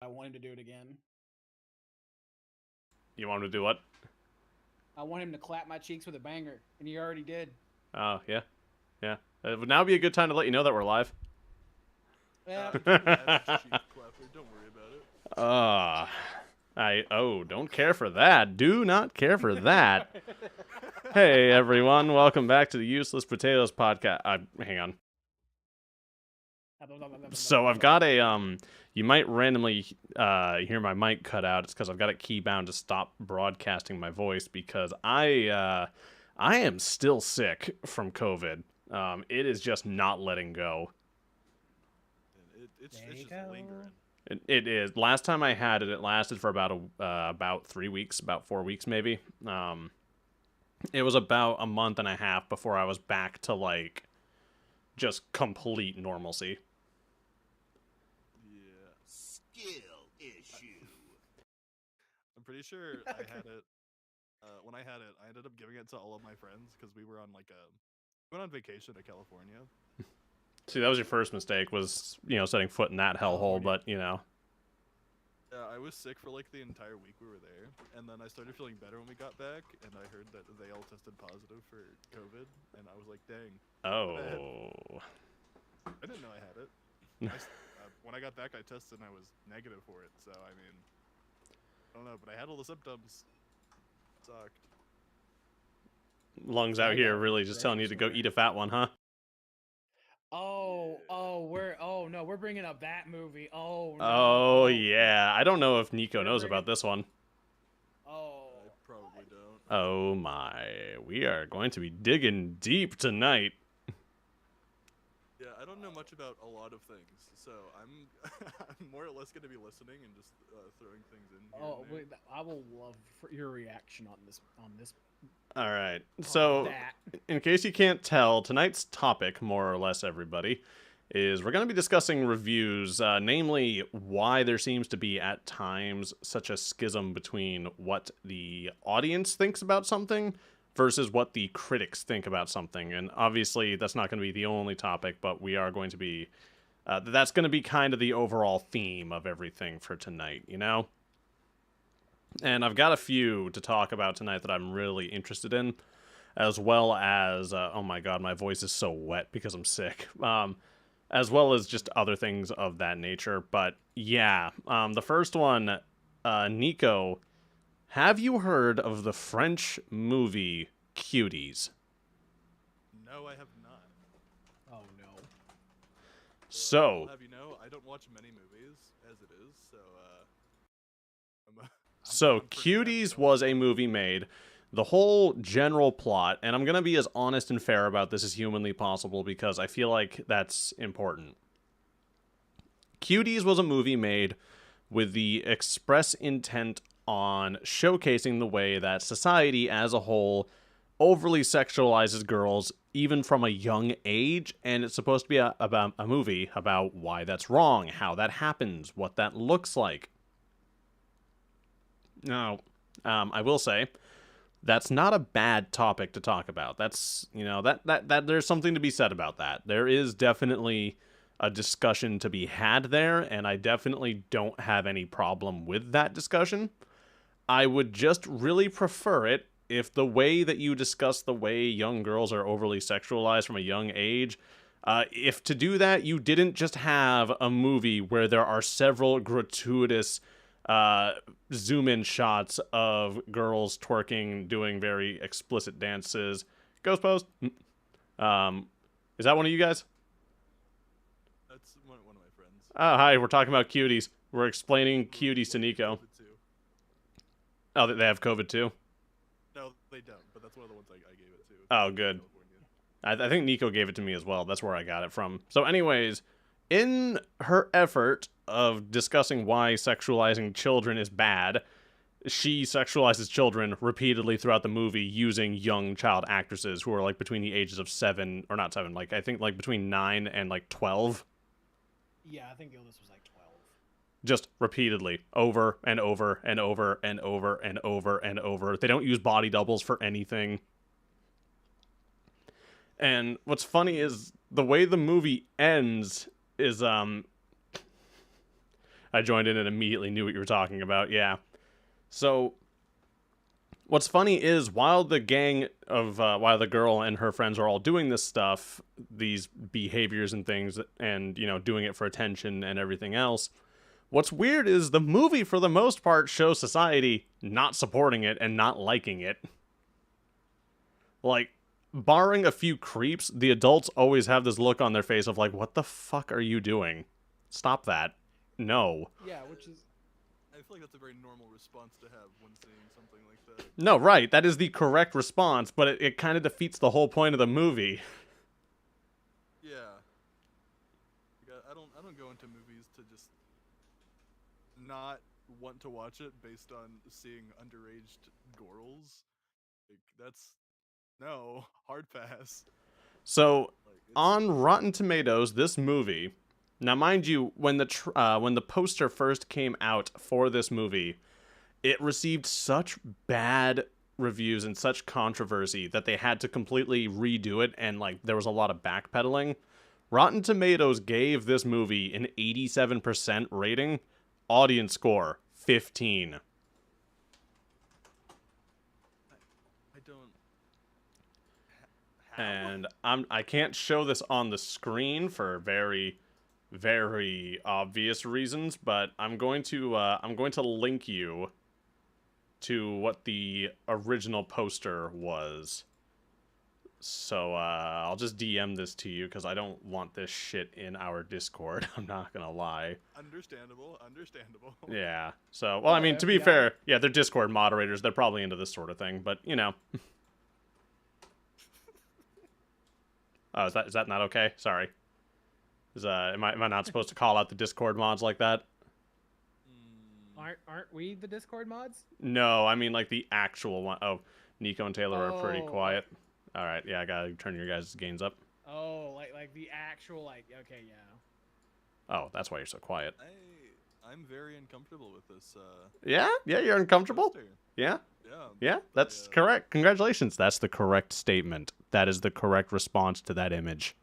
I want him to do it again. You want him to do what? I want him to clap my cheeks with a banger, and he already did. Oh, yeah. Yeah. It would now be a good time to let you know that we're live. Yeah. I'm an average cheek clapper. Don't worry about it. Don't care for that. Do not care for that. Hey, everyone. Welcome back to the Useless Potatoes podcast. Hang on. So I've got you might randomly hear my mic cut out. It's because I've got it key bound to stop broadcasting my voice because I am still sick from COVID. It is just not letting go. It's just lingering. It is. Last time I had it, it lasted for about 3 weeks, about 4 weeks maybe. It was about a month and a half before I was back to just complete normalcy. Yeah. Skill issue. I'm pretty sure I had it. When I had it, I ended up giving it to all of my friends because we were on we went on vacation to California. See, that was your first mistake, was, setting foot in that hellhole, but, Yeah, I was sick for the entire week we were there, and then I started feeling better when we got back, and I heard that they all tested positive for COVID, and I was like, dang. Oh. I didn't know I had it. When I got back, I tested and I was negative for it, so I mean, I don't know, but I had all the symptoms. Sucked. Lungs out here really just telling you to go eat a fat one, huh? We're bringing up that movie. Oh, no. Oh, yeah. I don't know if Neko knows about this one. Oh. I probably don't. Oh, my. We are going to be digging deep tonight. Yeah, I don't know much about a lot of things, so I'm more or less going to be listening and just throwing things in here. Oh, wait, I will love your reaction on this. All right. So, in case you can't tell, tonight's topic, more or less, everybody, is we're going to be discussing reviews, namely why there seems to be at times such a schism between what the audience thinks about something versus what the critics think about something. And obviously, that's not going to be the only topic, but we are going to be... that's going to be kind of the overall theme of everything for tonight, And I've got a few to talk about tonight that I'm really interested in, as well as, oh my god, my voice is so wet because I'm sick, as well as just other things of that nature. But yeah, the first one, Neko, have you heard of the French movie Cuties? No, I have not. Oh, no. So, I'll have you know, I don't watch many movies as it is, so So, Cuties was a movie made. The whole general plot, and I'm going to be as honest and fair about this as humanly possible because I feel like that's important. Cuties was a movie made with the express intent on showcasing the way that society as a whole overly sexualizes girls even from a young age, and it's supposed to be about a movie about why that's wrong, how that happens, what that looks like. Now, I will say, that's not a bad topic to talk about. That's, that there's something to be said about that. There is definitely a discussion to be had there, and I definitely don't have any problem with that discussion. I would just really prefer it if the way that you discuss the way young girls are overly sexualized from a young age, if to do that, you didn't just have a movie where there are several gratuitous zoom-in shots of girls twerking, doing very explicit dances. Ghost Post? Is that one of you guys? That's one of my friends. Oh, hi, we're talking about Cuties. We're explaining Cuties to Neko. Oh, they have COVID too? No, they don't, but that's one of the ones I gave it to. Oh, good. I think Neko gave it to me as well. That's where I got it from. So anyways, in her effort of discussing why sexualizing children is bad, she sexualizes children repeatedly throughout the movie using young child actresses who are between the ages of 7, or not 7, I think between 9 and 12. Yeah, I think Gildas was 12. Just repeatedly, over and over and over and over and over and over. They don't use body doubles for anything. And what's funny is the way the movie ends is I joined in and immediately knew what you were talking about. Yeah. So, what's funny is while the while the girl and her friends are all doing this stuff, these behaviors and things, and, doing it for attention and everything else, what's weird is the movie, for the most part, shows society not supporting it and not liking it. Like, barring a few creeps, the adults always have this look on their face of like, what the fuck are you doing? Stop that. No. Yeah, which is I feel like that's a very normal response to have when seeing something like that. No, right. That is the correct response, but it kind of defeats the whole point of the movie. Yeah. I don't go into movies to just not want to watch it based on seeing underage girls. Like, that's no hard pass. So, Like, on Rotten Tomatoes, this movie. Now, mind you, when the poster first came out for this movie, it received such bad reviews and such controversy that they had to completely redo it, and like there was a lot of backpedaling. Rotten Tomatoes gave this movie an 87% rating. Audience score 15. I don't. How? And I can't show this on the screen for very, very obvious reasons, but I'm going to link you to what the original poster was. So I'll just DM this to you because I don't want this shit in our Discord. I'm not gonna lie. Understandable. Yeah. So, well, I mean, to be fair, yeah, they're Discord moderators. They're probably into this sort of thing, but Oh, is that not okay? Sorry. Am I not supposed to call out the Discord mods like that? aren't we the Discord mods? No, I mean like the actual one. Oh, Neko and Taylor are pretty Oh. quiet. All right, yeah, I gotta turn your guys' gains up. Oh, like the actual okay, yeah. Oh, that's why you're so quiet. I'm very uncomfortable with this. Yeah, you're uncomfortable. poster. Yeah, Yeah. that's correct. Congratulations, that's the correct statement. That is the correct response to that image.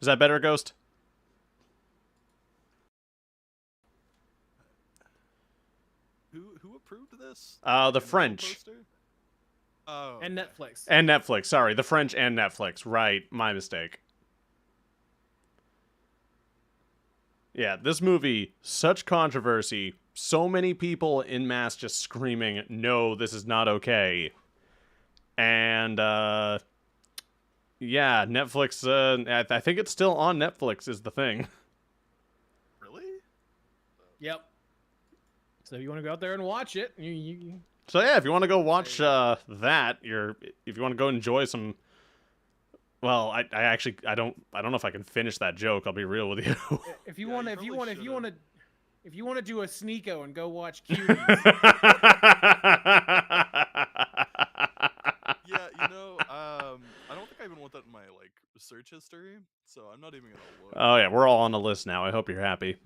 Is that better, Ghost? Who approved this? The Initial French. poster? Oh. And okay. Netflix. And Netflix, sorry. The French and Netflix. Right, my mistake. Yeah, this movie, such controversy. So many people en masse just screaming, no, this is not okay. And, yeah, Netflix, I think it's still on Netflix is the thing. Really? Yep. So if you want to go out there and watch it, you So yeah, if you want to go watch that, if you want to go enjoy some. Well, I actually don't know if I can finish that joke. I'll be real with you. if you Yeah, want you if you probably want should've. if you want to do a sneako and go watch Cuties. Yeah, I don't think I even want that in my search history, so I'm not even gonna look. Oh yeah, we're all on the list now. I hope you're happy.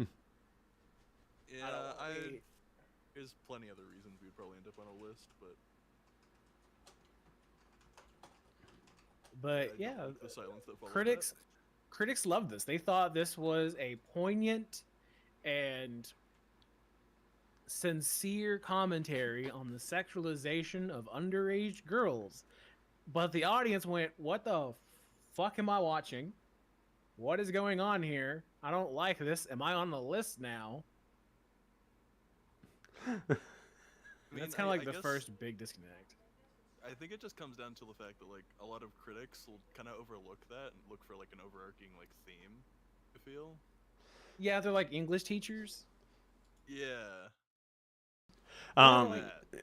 Yeah, there's plenty other reasons we'd probably end up on a list, but But I yeah, don't like the silence that followed critics loved this. They thought this was a poignant and sincere commentary on the sexualization of underage girls. But the audience went, "What the fuck am I watching? What is going on here? I don't like this. Am I on the list now?" that. That's kind of like the guess- first big disconnect. I think it just comes down to the fact that a lot of critics will kind of overlook that and look for an overarching theme. I feel. Yeah, they're like English teachers. Yeah. Um,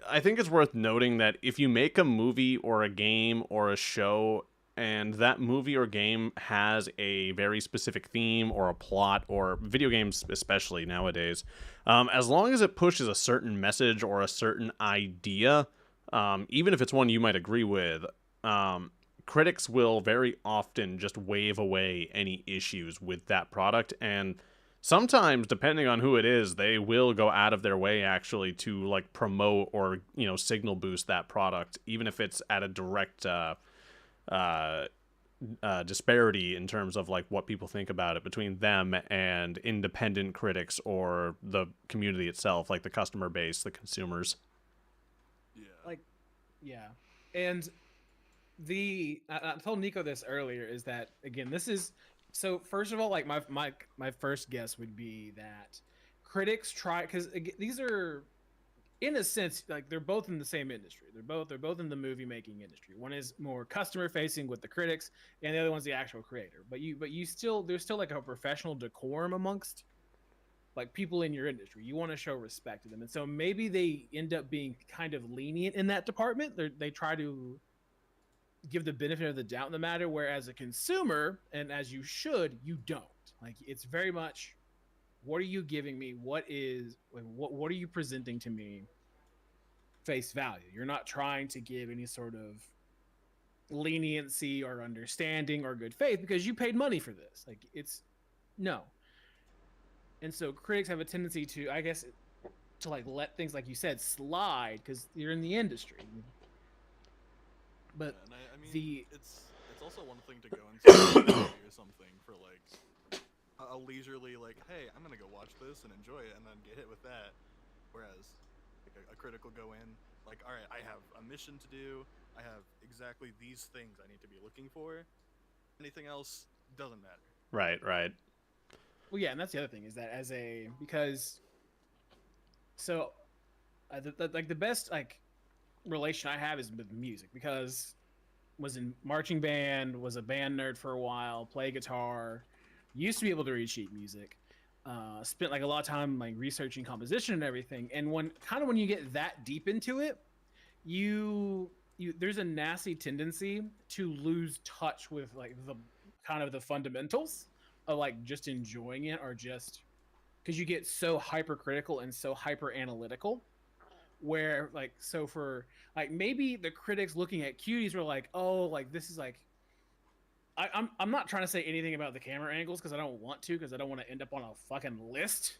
I think it's worth noting that if you make a movie or a game or a show and that movie or game has a very specific theme or a plot, or video games especially nowadays, as long as it pushes a certain message or a certain idea, even if it's one you might agree with, critics will very often just wave away any issues with that product, and sometimes, depending on who it is, they will go out of their way actually to promote or signal boost that product, even if it's at a disparity in terms of like what people think about it between them and independent critics or the community itself, like the customer base, the consumers. Yeah. Like, yeah. And I told Nico this earlier, is that again, this is, so first of all, like my first guess would be that critics try, because these are, in a sense, like they're both in the same industry. They're both in the movie making industry. One is more customer facing with the critics, and the other one's the actual creator. But you still, there's still like a professional decorum amongst like people in your industry. You want to show respect to them, and so maybe they end up being kind of lenient in that department. They try to give the benefit of the doubt in the matter, whereas a consumer, and as you should, you don't. Like, it's very much, what are you giving me? What are you presenting to me face value? You're not trying to give any sort of leniency or understanding or good faith because you paid money for this. Like, it's no. And so critics have a tendency to, I guess, to like let things, like you said, slide because you're in the industry. But Yeah, and I mean, the it's also one thing to go into a movie or something for like a leisurely, like, hey, I'm gonna go watch this and enjoy it, and then get hit with that. Whereas like a critic will go in like, all right, I have a mission to do. I have exactly these things I need to be looking for. Anything else doesn't matter. Right, right. well, yeah, and that's the other thing, is that as a, because so like the best like relation I have is with music, because was in marching band, was a band nerd for a while, play guitar, used to be able to read sheet music, spent like a lot of time like researching composition and everything. And when you get that deep into it, you there's a nasty tendency to lose touch with like the kind of the fundamentals of like just enjoying it, or just because you get so hypercritical and so hyper analytical, where like, so for like, maybe the critics looking at cuties were like, oh, like this is like, I'm not trying to say anything about the camera angles because I don't want to, because I don't want to end up on a fucking list,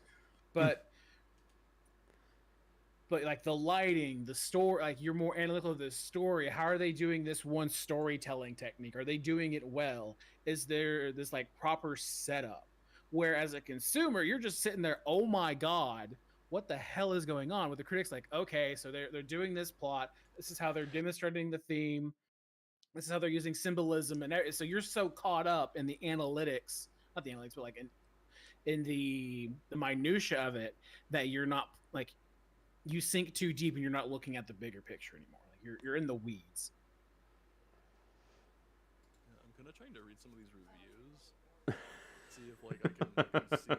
but like the lighting, the story, like you're more analytical of the story. How are they doing this one storytelling technique? Are they doing it well? Is there this like proper setup? Whereas a consumer, you're just sitting there, oh my god, what the hell is going on? With the critics, like, okay, so they're doing this plot. This is how they're demonstrating the theme. This is how they're using symbolism, and so you're so caught up in the analytics, not the analytics, but like in the minutia of it, that you're not like, you sink too deep and you're not looking at the bigger picture anymore. Like you're in the weeds. Yeah, I'm kind of trying to read some of these reviews, see if like I can see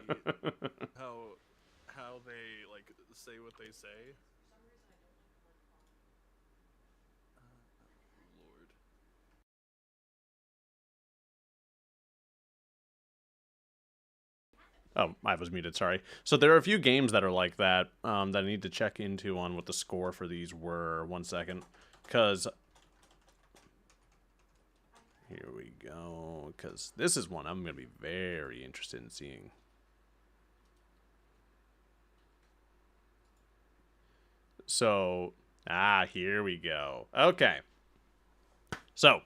how they like say what they say. Lord. Oh, I was muted. Sorry. So there are a few games that are like that that I need to check into on what the score for these were. 1 second, because here we go. Because this is one I'm going to be very interested in seeing. So, here we go. Okay. So,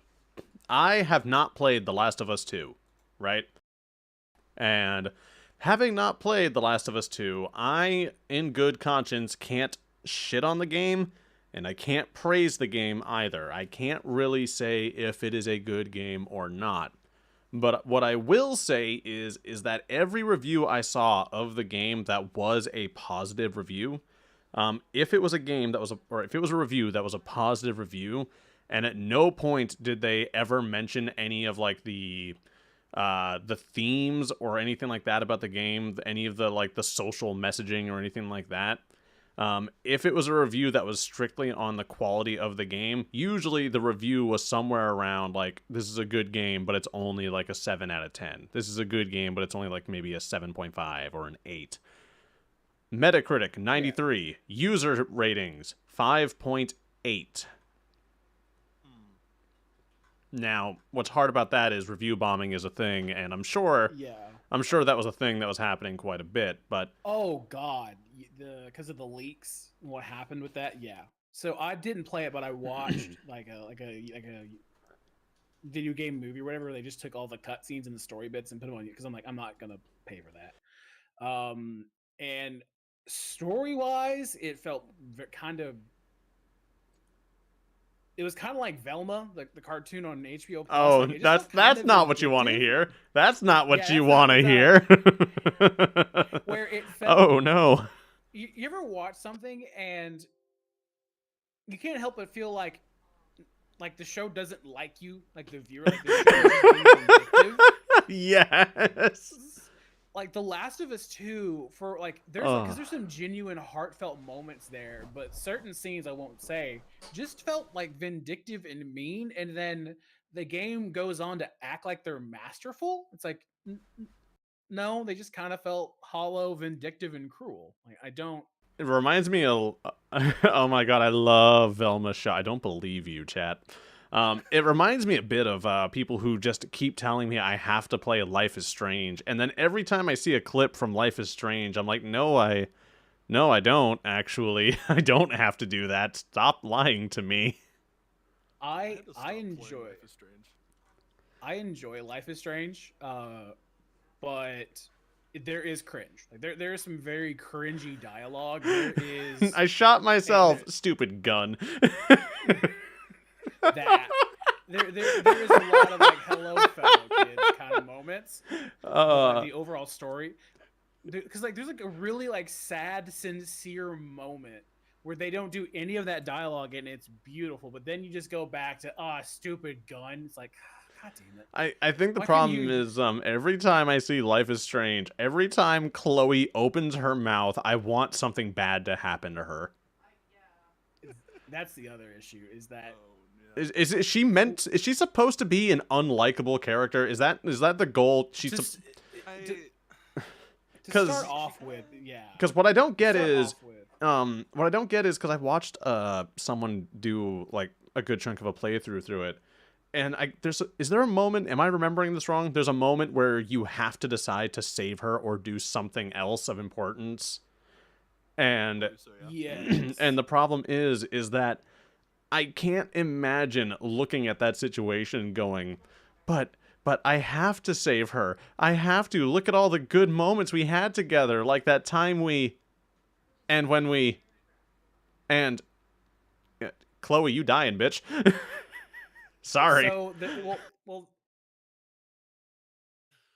I have not played The Last of Us 2, right? And having not played The Last of Us 2, I, in good conscience, can't shit on the game, and I can't praise the game either. I can't really say if it is a good game or not. But what I will say is that every review I saw of the game that was a positive review, if it was a game that was or if it was a review that was a positive review, and at no point did they ever mention any of like the themes or anything like that about the game, any of the like the social messaging or anything like that. If it was a review that was strictly on the quality of the game, usually the review was somewhere around like, this is a good game, but it's only like a 7 out of 10. This is a good game, but it's only like maybe a 7.5 or an 8. Metacritic 93, yeah. User ratings 5.8. Now, what's hard about that is review bombing is a thing, and I'm sure that was a thing that was happening quite a bit, but oh god, because of the leaks, what happened with that? Yeah. So I didn't play it, but I watched like a video game movie or whatever. They just took all the cutscenes and the story bits and put them on, because I'm like, I'm not gonna pay for that. And story wise, it felt kind of. It was kind of like Velma, like the cartoon on HBO Plus. Oh, Like, it just felt that's kind not of what you want to vindictive. hear. That's not what Yeah, you that's not want to what's hear. where it felt. Oh no. You ever watch something and you can't help but feel like the show doesn't like you, like the viewer, like the show is just being vindictive. Yes. Like The Last of Us 2, for like because there's some genuine heartfelt moments there, but certain scenes I won't say just felt like vindictive and mean, and then the game goes on to act like they're masterful. It's like no, they just kind of felt hollow, vindictive, and cruel. Like I don't. It reminds me of. Oh my god, I love Velma Shaw. I don't believe you, chat. It reminds me a bit of people who just keep telling me I have to play Life is Strange, and then every time I see a clip from Life is Strange, I'm like, no, I don't actually. I don't have to do that. Stop lying to me. I had to stop I playing enjoy Life is Strange. I enjoy Life is Strange, but there is cringe. Like there is some very cringy dialogue. There is I shot myself. there- Stupid gun. that there is a lot of like hello fellow kids kind of moments. But, like, the overall story, because like there's like a really like sad, sincere moment where they don't do any of that dialogue and it's beautiful. But then you just go back to stupid gun. It's like, god damn it. I think the Why couldn't problem you- is every time I see Life is Strange, every time Chloe opens her mouth, I want something bad to happen to her. That's the other issue, is that Oh yeah. Is she meant? Is she supposed to be an unlikable character? Is that the goal? She's just I, to 'Cause- start off with, yeah. because what I don't get Start is off with- what I don't get is, because I watched someone do like a good chunk of a playthrough through it, and is there a moment? Am I remembering this wrong? There's a moment where you have to decide to save her or do something else of importance, and so, yeah. Yes. and the problem is that I can't imagine looking at that situation and going, but I have to save her. I have to. Look at all the good moments we had together, like that time and Chloe, you dying, bitch. Sorry. So well,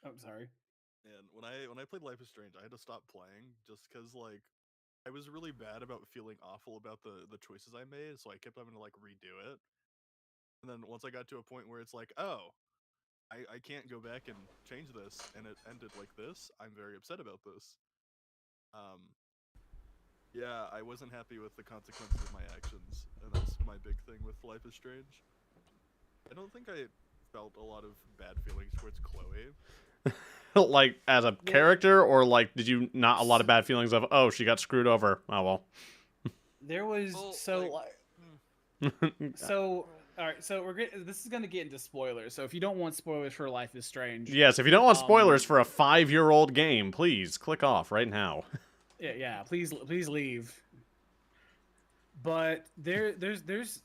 I'm sorry. And when I played Life is Strange, I had to stop playing just because like I was really bad about feeling awful about the choices I made, so I kept having to like redo it. And then once I got to a point where it's like, oh, I can't go back and change this, and it ended like this, I'm very upset about this. Yeah, I wasn't happy with the consequences of my actions, and that's my big thing with Life is Strange. I don't think I felt a lot of bad feelings towards Chloe. Like as a character, or like did you not a lot of bad feelings of, oh, she got screwed over? Oh well. There was Well, so so all right. So this is gonna get into spoilers. So if you don't want spoilers for Life is Strange, Yes, if you don't want spoilers for a 5-year-old game, please click off right now. yeah, please leave. But there's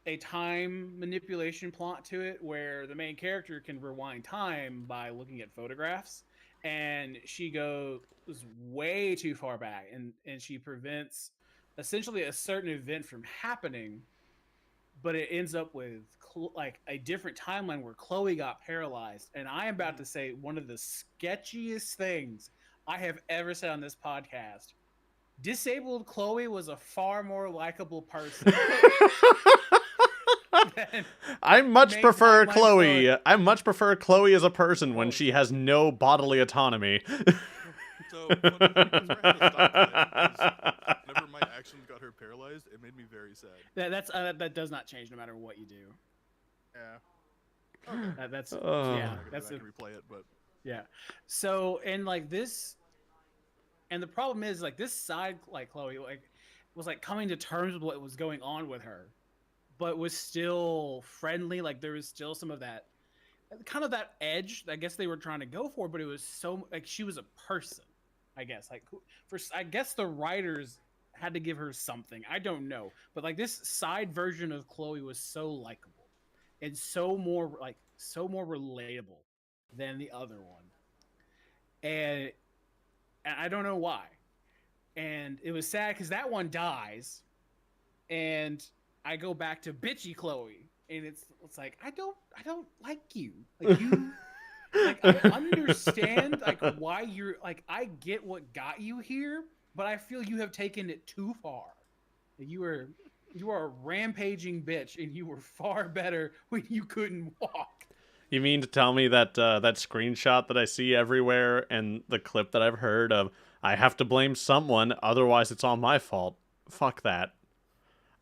a time manipulation plot to it where the main character can rewind time by looking at photographs, and she goes way too far back, and she prevents essentially a certain event from happening, but it ends up with like a different timeline where Chloe got paralyzed. And I am about to say one of the sketchiest things I have ever said on this podcast. Disabled Chloe was a far more likable person. I much Main prefer timeline Chloe. Chloe. I much prefer Chloe as a person when Oh. she has no bodily autonomy. So that's where I had to stop playing, 'cause whenever my actions got her paralyzed, it made me very sad. That does not change no matter what you do. Yeah. That's Oh. yeah. I could go That's back and replay it, but yeah. So and like this, and the problem is like this side, like Chloe, like was like coming to terms with what was going on with her, but was still friendly. Like there was still some of that, kind of that edge. I guess they were trying to go for, but it was so like she was a person. I guess like I guess the writers had to give her something. I don't know, but like this side version of Chloe was so likable, and so more relatable than the other one. And I don't know why. And it was sad because that one dies, and I go back to bitchy Chloe, and it's like I don't like you. Like you like I understand like why you're like I get what got you here, but I feel you have taken it too far. You are a rampaging bitch, and you were far better when you couldn't walk. You mean to tell me that that screenshot that I see everywhere and the clip that I've heard of, I have to blame someone, otherwise it's all my fault. Fuck that.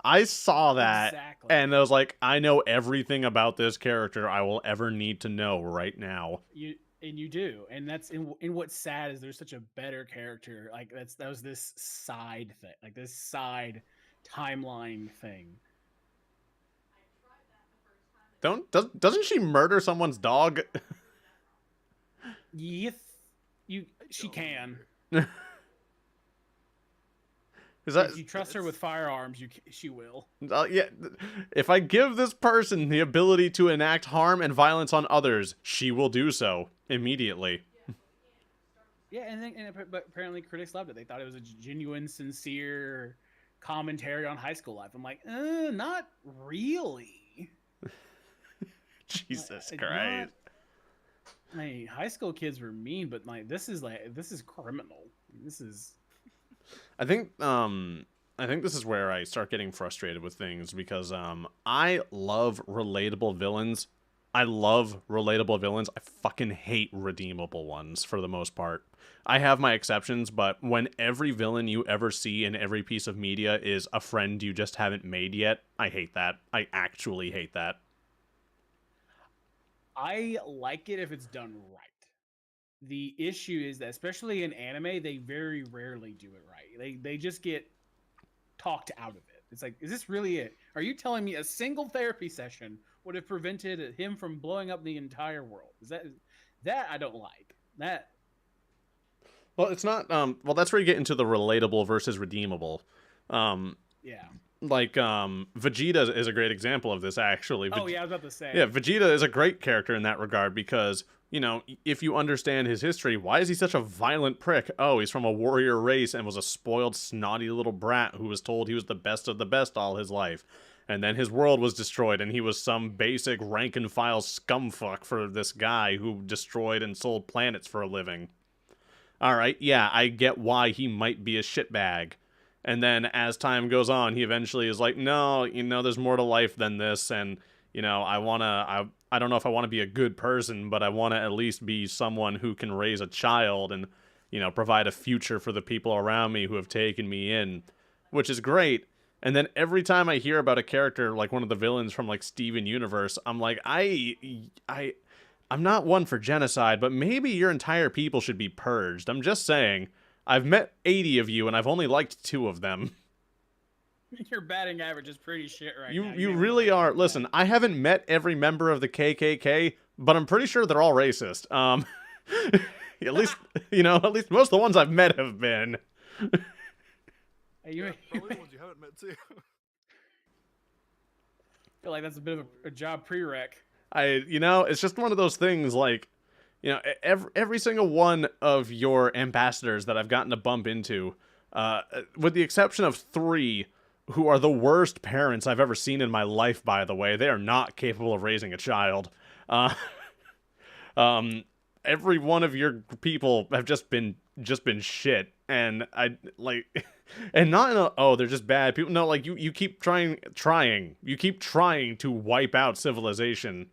I saw that, Exactly. and I was like, I know everything about this character I will ever need to know right now. You do, and that's in what's sad is there's such a better character. Like that was this side thing, like this side timeline thing. Doesn't she murder someone's dog? Yes, she can. Is that If you trust her with firearms, she will. yeah? If I give this person the ability to enact harm and violence on others, she will do so immediately. Yeah, but apparently critics loved it. They thought it was a genuine, sincere commentary on high school life. I'm like, not really. Jesus Like, Christ. High school kids were mean, but this is criminal. This is. I think this is where I start getting frustrated with things because I love relatable villains. I fucking hate redeemable ones for the most part. I have my exceptions, but when every villain you ever see in every piece of media is a friend you just haven't made yet, I hate that. I actually hate that. I like it if it's done right. The issue is that, especially in anime, they very rarely do it right. They just get talked out of it. It's like, is this really it? Are you telling me a single therapy session would have prevented him from blowing up the entire world? Is that I don't like that. Well, it's not. Well, that's where you get into the relatable versus redeemable. Yeah. Like Vegeta is a great example of this, actually. Oh yeah, I was about to say. Yeah, Vegeta is a great character in that regard because, you know, if you understand his history, why is he such a violent prick? Oh, he's from a warrior race and was a spoiled, snotty little brat who was told he was the best of the best all his life. And then his world was destroyed, and he was some basic rank-and-file scumfuck for this guy who destroyed and sold planets for a living. Alright, yeah, I get why he might be a shitbag. And then as time goes on, he eventually is like, no, you know, there's more to life than this, and, you know, I don't know if I want to be a good person, but I want to at least be someone who can raise a child and, you know, provide a future for the people around me who have taken me in, which is great. And then every time I hear about a character like one of the villains from like Steven Universe, I'm like, I'm not one for genocide, but maybe your entire people should be purged. I'm just saying. I've met 80 of you, and I've only liked 2 of them. Your batting average is pretty shit right now. You really are. Listen, I haven't met every member of the KKK, but I'm pretty sure they're all racist. At least, you know, at least most of the ones I've met have been. Probably the ones you haven't met too. I feel like that's a bit of a job prereq. You know, it's just one of those things like, you know, every single one of your ambassadors that I've gotten to bump into, with the exception of 3, who are the worst parents I've ever seen in my life, by the way. They are not capable of raising a child. Every one of your people have just been shit, and I like, and not in a, oh, they're just bad people. No, like you keep trying, you keep trying to wipe out civilization.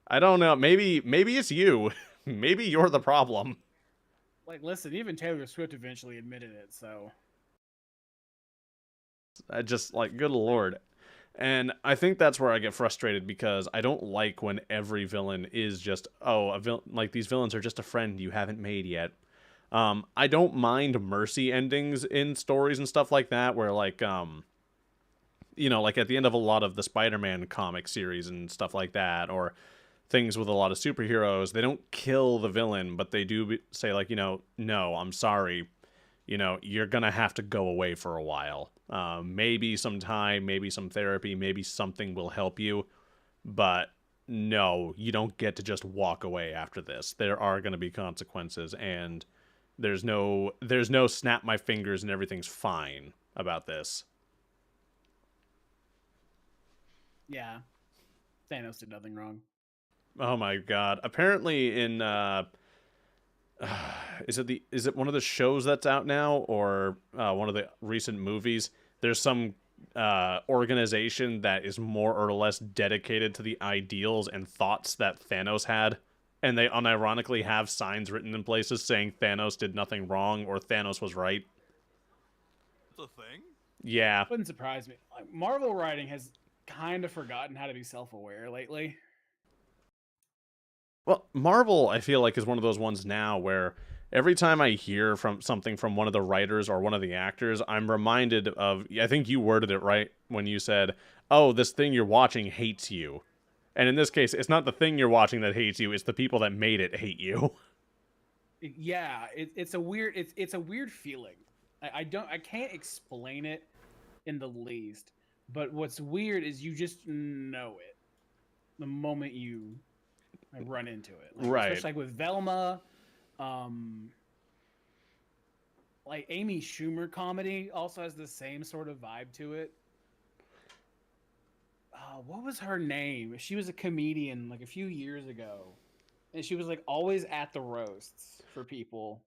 I don't know. Maybe it's you. Maybe you're the problem. Like, listen, even Taylor Swift eventually admitted it, so. I just, like, good lord. And I think that's where I get frustrated because I don't like when every villain is just, like, these villains are just a friend you haven't made yet. I don't mind mercy endings in stories and stuff like that where, like, you know, like at the end of a lot of the Spider-Man comic series and stuff like that, or things with a lot of superheroes, they don't kill the villain, but they do say, like, you know, no, I'm sorry, you know, you're gonna have to go away for a while. Maybe some time, maybe some therapy, maybe something will help you, but no, you don't get to just walk away after this. There are going to be consequences, and there's no snap my fingers and everything's fine about this. Yeah, Thanos did nothing wrong. Oh my god. Apparently in is it one of the shows that's out now, or one of the recent movies? There's some organization that is more or less dedicated to the ideals and thoughts that Thanos had, and they unironically have signs written in places saying Thanos did nothing wrong or Thanos was right. It's a thing? Yeah. Wouldn't surprise me. Like, Marvel writing has kind of forgotten how to be self-aware lately. Well, Marvel, I feel like, is one of those ones now where every time I hear from something from one of the writers or one of the actors, I'm reminded of, I think you worded it right when you said, oh, this thing you're watching hates you. And in this case, it's not the thing you're watching that hates you, it's the people that made it hate you. Yeah, it's a weird feeling. I can't explain it in the least. But what's weird is you just know it the moment you run into it. Like, Right. especially like with Velma, like Amy Schumer comedy also has the same sort of vibe to it. What was her name? She was a comedian like a few years ago, and she was like always at the roasts for people.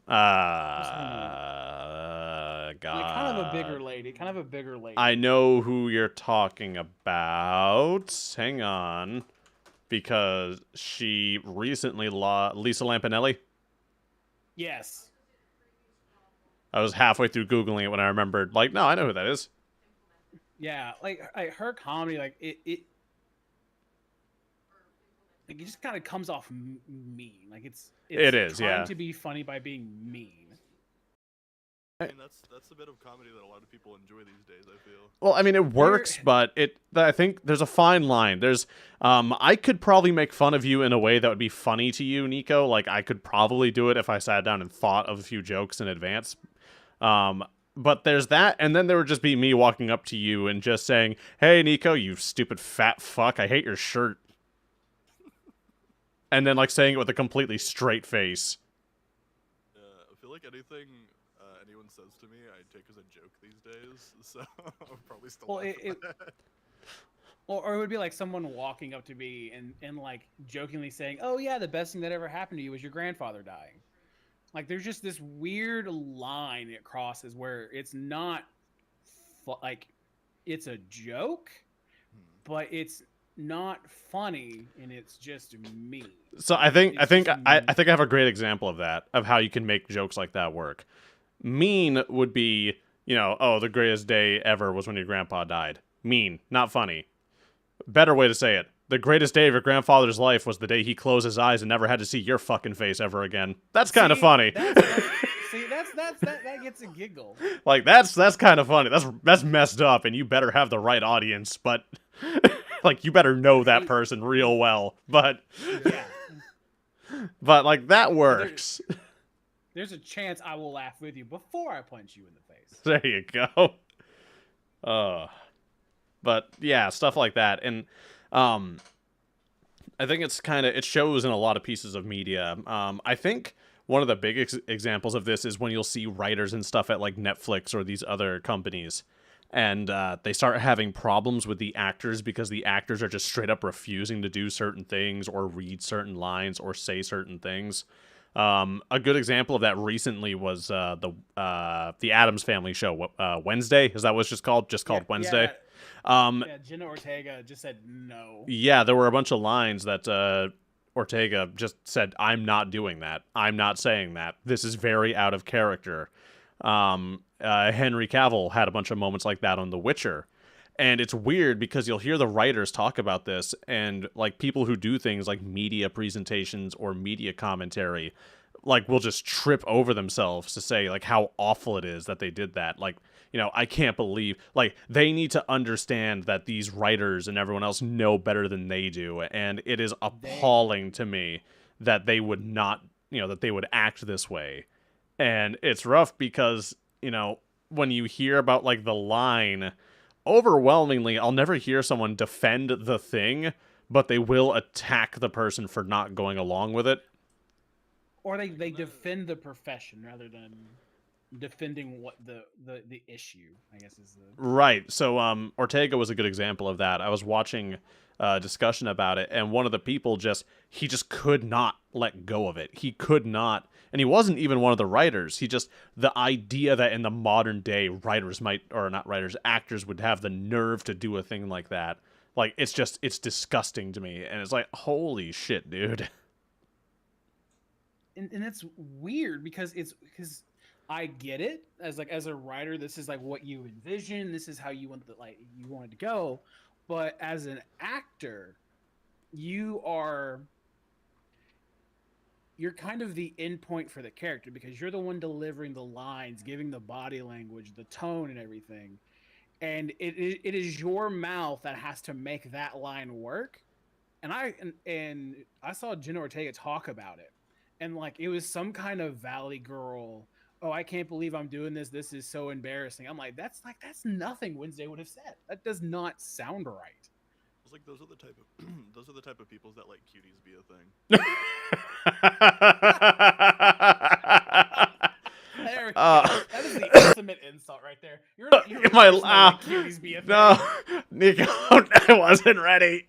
God. Like kind of a bigger lady. I know who you're talking about. Hang on. Because she recently Lisa Lampanelli? Yes. I was halfway through Googling it when I remembered, like, no, I know who that is. Yeah, like her comedy, like it just kind of comes off mean. Like it's It is, trying yeah. to be funny by being mean. I mean, that's a bit of comedy that a lot of people enjoy these days, I feel. Well, I mean, it works, but I think there's a fine line. There's, I could probably make fun of you in a way that would be funny to you, Neko. Like, I could probably do it if I sat down and thought of a few jokes in advance. But there's that, and then there would just be me walking up to you and just saying, hey, Neko, you stupid fat fuck, I hate your shirt. And then, like, saying it with a completely straight face. I feel like anything anyone says to me, I take as a joke these days, so I'll probably still laugh at that. Or it would be like someone walking up to me and like jokingly saying, oh yeah, the best thing that ever happened to you was your grandfather dying. Like there's just this weird line it crosses where it's not like it's a joke, but it's not funny and it's just mean. So I think I have a great example of that, of how you can make jokes like that work. Mean would be, you know, oh, the greatest day ever was when your grandpa died. Mean, not funny. Better way to say it. The greatest day of your grandfather's life was the day he closed his eyes and never had to see your fucking face ever again. That's kind of funny. That gets a giggle. Like that's kind of funny. That's messed up, and you better have the right audience, but like you better know that person real well. But yeah. But like that works. There's a chance I will laugh with you before I punch you in the face. There you go. But yeah, stuff like that. And I think it shows in a lot of pieces of media. I think one of the big examples of this is when you'll see writers and stuff at like Netflix or these other companies, and they start having problems with the actors because the actors are just straight up refusing to do certain things or read certain lines or say certain things. A good example of that recently was the Addams Family show, Wednesday. Is that what it's just called? Just called Wednesday. Yeah, Jenna Ortega just said no. Yeah, there were a bunch of lines that Ortega just said, "I'm not doing that. I'm not saying that. This is very out of character." Henry Cavill had a bunch of moments like that on The Witcher. And it's weird because you'll hear the writers talk about this, and like people who do things like media presentations or media commentary, like will just trip over themselves to say like how awful it is that they did that. Like, you know, I can't believe, like, they need to understand that these writers and everyone else know better than they do. And it is appalling to me that they would not, you know, that they would act this way. And it's rough because, you know, when you hear about like the line, overwhelmingly, I'll never hear someone defend the thing, but they will attack the person for not going along with it. Or they defend the profession rather than defending what the issue, I guess is the Right. So Ortega was a good example of that. I was watching a discussion about it, and one of the people he just could not let go of it. He could not, and he wasn't even one of the writers. The idea that in the modern day writers actors would have the nerve to do a thing like that. Like, it's disgusting to me. And it's like, holy shit, dude. and it's weird because I get it as a writer, this is like what you envision, this is how you want you want it to go, but as an actor, you're kind of the endpoint for the character because you're the one delivering the lines, giving the body language, the tone, and everything, and it is your mouth that has to make that line work. And I saw Jenna Ortega talk about it, and like it was some kind of Valley Girl. Oh, I can't believe I'm doing this. This is so embarrassing. I'm like, that's nothing Wednesday would have said. That does not sound right. It's like those are the type of those are the type of peoples that like cuties be a thing. There we go. That is the ultimate insult right there. You're my like cuties be a thing. No, Nico, I wasn't ready.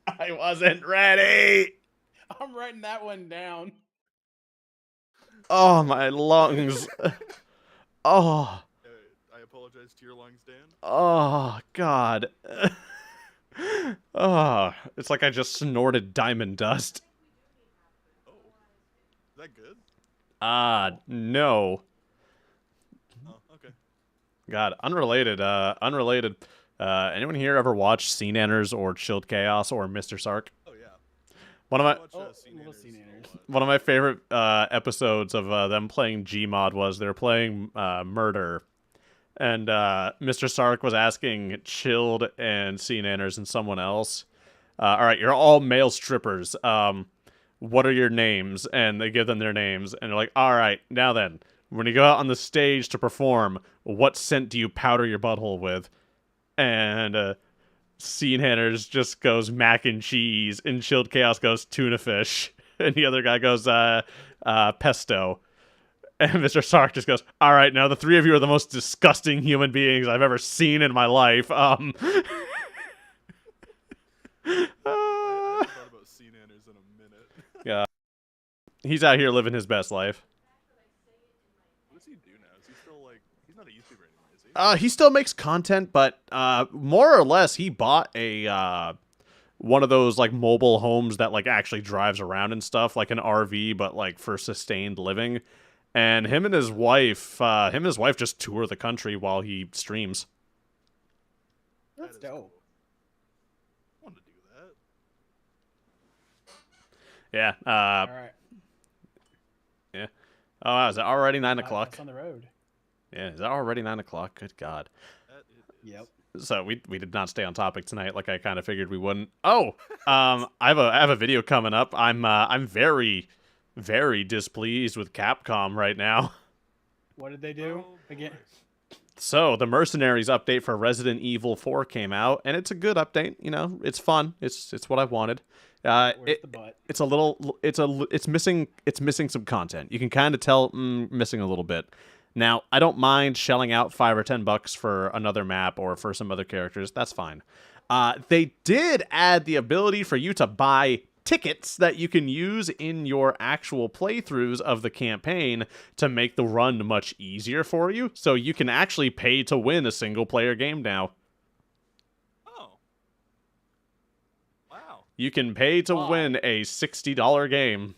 I wasn't ready. I'm writing that one down. Oh, my lungs. Oh. I apologize to your lungs, Dan. Oh, God. Oh, it's like I just snorted diamond dust. Oh, is that good? No. Oh, okay. God, unrelated. Anyone here ever watch Scene Enters or Chilled Chaos or Mr. Sark? Oh yeah. One of my Scene one of my favorite episodes of them playing Gmod was they were playing Murder, and Mr. Sark was asking Chilled and Scene Enters and someone else, all right, you're all male strippers. What are your names? And they give them their names, and they're like, all right, now then, when you go out on the stage to perform, what scent do you powder your butthole with? And Scene Enters just goes mac and cheese, and Chilled Chaos goes tuna fish, and the other guy goes pesto. And Mr. Sark just goes, all right, now the three of you are the most disgusting human beings I've ever seen in my life. I haven't thought about Scene Enters in a minute. Yeah. He's out here living his best life. What does he do now? Is he still like he's not a YouTuber anymore, is he? He still makes content, but more or less he bought a one of those like mobile homes that like actually drives around and stuff, like an RV, but like for sustained living. And him and his wife just tour the country while he streams. That's dope. Cool. I want to do that. Yeah. All right. Yeah. Oh, wow, is it already 9 o'clock? That's on the road. Yeah, is that already 9 o'clock? Good God. That it is. Yep. So we did not stay on topic tonight, like I kind of figured we wouldn't. Oh, I have a video coming up. I'm very, very displeased with Capcom right now. What did they do Oh, again? boy. So the Mercenaries update for Resident Evil 4 came out, and it's a good update. You know, it's fun. It's what I wanted. Where's the butt? It's missing some content. You can kind of tell missing a little bit. Now, I don't mind shelling out $5 or $10 for another map or for some other characters. That's fine. They did add the ability for you to buy tickets that you can use in your actual playthroughs of the campaign to make the run much easier for you. So you can actually pay to win a single-player game now. Oh. Wow. You can pay to Wow. win a $60 game.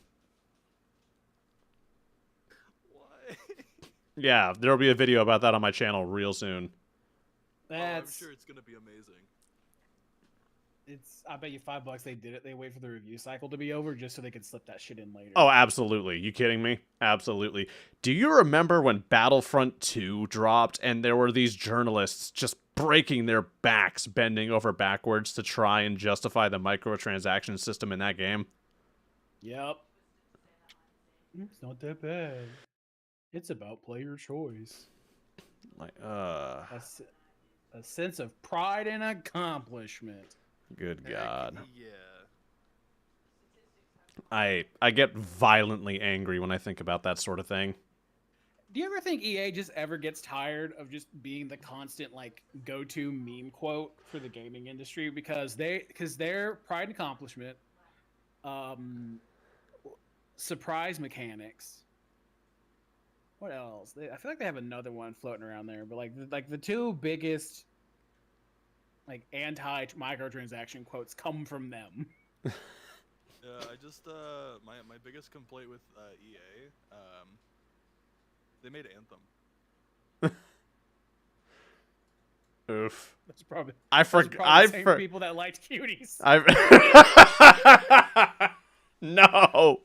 What? Yeah, there'll be a video about that on my channel real soon. Oh, I'm That's sure it's gonna be amazing. I bet you $5 they did it. They wait for the review cycle to be over just so they could slip that shit in later. Oh, absolutely. You kidding me? Absolutely. Do you remember when Battlefront 2 dropped and there were these journalists just breaking their backs, bending over backwards to try and justify the microtransaction system in that game? Yep. It's not that bad. It's about player choice. Like, a sense of pride and accomplishment. Good Heck God. yeah. I get violently angry when I think about that sort of thing. Do you ever think EA just ever gets tired of just being the constant like go-to meme quote for the gaming industry because their pride and accomplishment, um, surprise mechanics. What else? I feel like they have another one floating around there, but like the two biggest like anti microtransaction quotes come from them. Yeah, I just my biggest complaint with EA, they made Anthem. Oof. That's probably I those are forgot. probably the same people that liked cuties. No.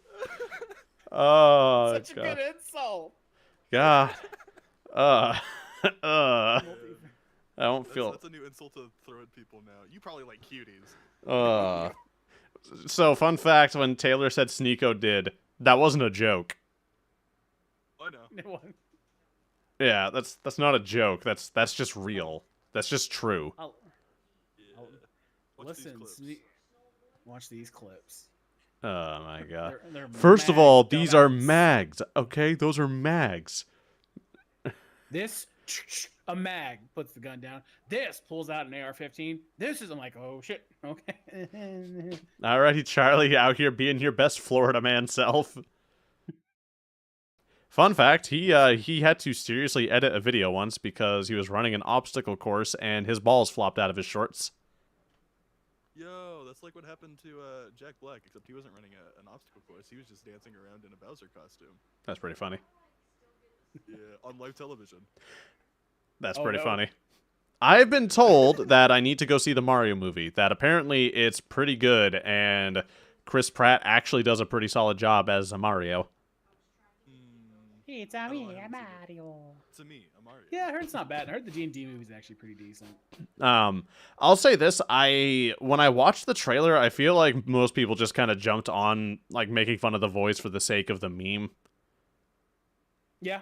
Oh, Such a God. good insult. God. Uh. I don't feel. That's a new insult to throw at people now. You probably like cuties. So, fun fact: when Taylor said Sneeko did, that wasn't a joke. I know. Yeah, that's not a joke. That's just real. That's just true. I'll, Yeah. Watch listen, these clips. watch these clips. Oh my God. They're First of mags, all, these are dumbass. mags. Okay, those are mags. This a mag puts the gun down. This pulls out an AR-15. This is I'm like, oh shit. Okay. Alrighty, Charlie, out here being your best Florida man self. Fun fact, he had to seriously edit a video once because he was running an obstacle course and his balls flopped out of his shorts. Yo, that's like what happened to Jack Black, except he wasn't running an obstacle course. He was just dancing around in a Bowser costume. That's pretty funny. Yeah, on live television. That's Oh, pretty no. funny. I've been told that I need to go see the Mario movie, that apparently it's pretty good, and Chris Pratt actually does a pretty solid job as a Mario. It's I don't know, me, I haven't seen it. Mario. To me, a Mario. Yeah, I heard it's not bad. I heard the D&D movie is actually pretty decent. I'll say this, when I watched the trailer, I feel like most people just kind of jumped on, like, making fun of the voice for the sake of the meme. Yeah,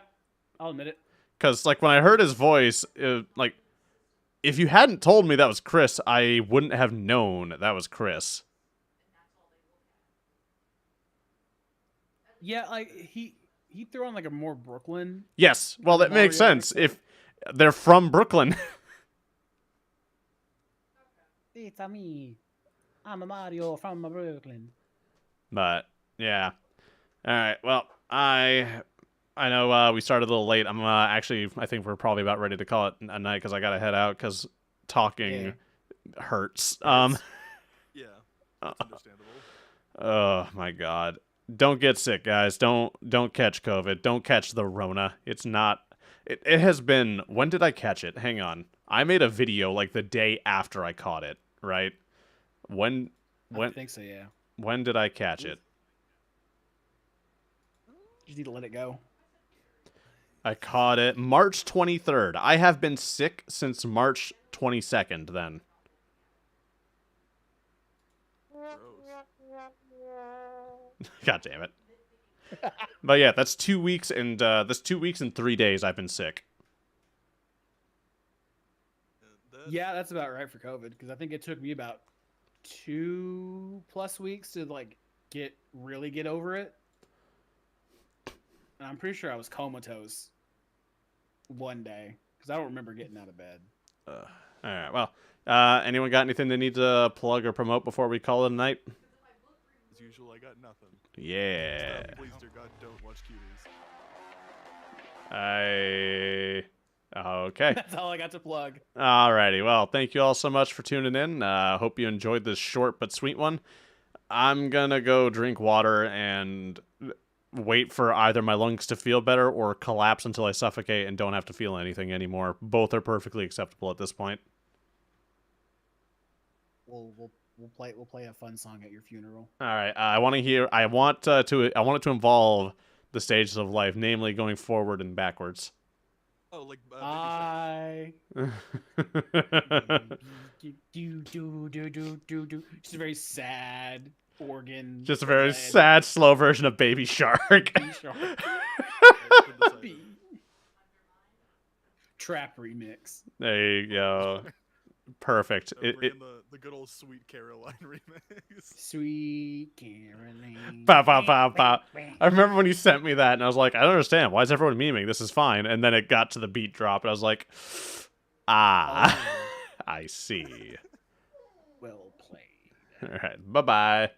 I'll admit it. Because, like, when I heard his voice, like, if you hadn't told me that was Chris, I wouldn't have known that was Chris. Yeah, like he threw on like a more Brooklyn. Yes, well, that makes Mario sense. accent. If they're from Brooklyn. It's me. I'm a Mario from Brooklyn. But, yeah. Alright, well, I know we started a little late. I'm actually, I think we're probably about ready to call it a night because I gotta head out because talking hurts. Yeah, that's understandable. Oh my God. Don't get sick, guys. Don't catch COVID. Don't catch the Rona. It's not. It has been. When did I catch it? Hang on. I made a video like the day after I caught it. Right? When? I think so. Yeah. When did I catch it? You just need to let it go. I caught it March 23rd. I have been sick since March 22nd. Then. God damn it. But yeah, that's 2 weeks and that's 2 weeks and 3 days I've been sick. Yeah, that's about right for COVID because I think it took me about 2+ weeks to like get over it. And I'm pretty sure I was comatose one day because I don't remember getting out of bed. All right. Well, anyone got anything they need to plug or promote before we call it a night? As usual, I got nothing. Yeah. Stop, please, dear God, don't watch cuties. Okay. That's all I got to plug. Alrighty. Well, thank you all so much for tuning in. Hope you enjoyed this short but sweet one. I'm gonna go drink water and wait for either my lungs to feel better or collapse until I suffocate and don't have to feel anything anymore. Both are perfectly acceptable at this point. We'll play a fun song at your funeral. All right. I want it to involve the stages of life, namely going forward and backwards. Oh, like do. Just a very sad organ. Just a very led sad, slow version of Baby Shark. Baby Shark. trap remix. There you go. Perfect. Bring in the good old Sweet Caroline remix. Sweet Caroline. Pow, pow, pow, pow. I remember when you sent me that, and I was like, I don't understand. Why is everyone memeing? This is fine. And then it got to the beat drop, and I was like, ah, Oh, I see. well played. All right. Bye-bye.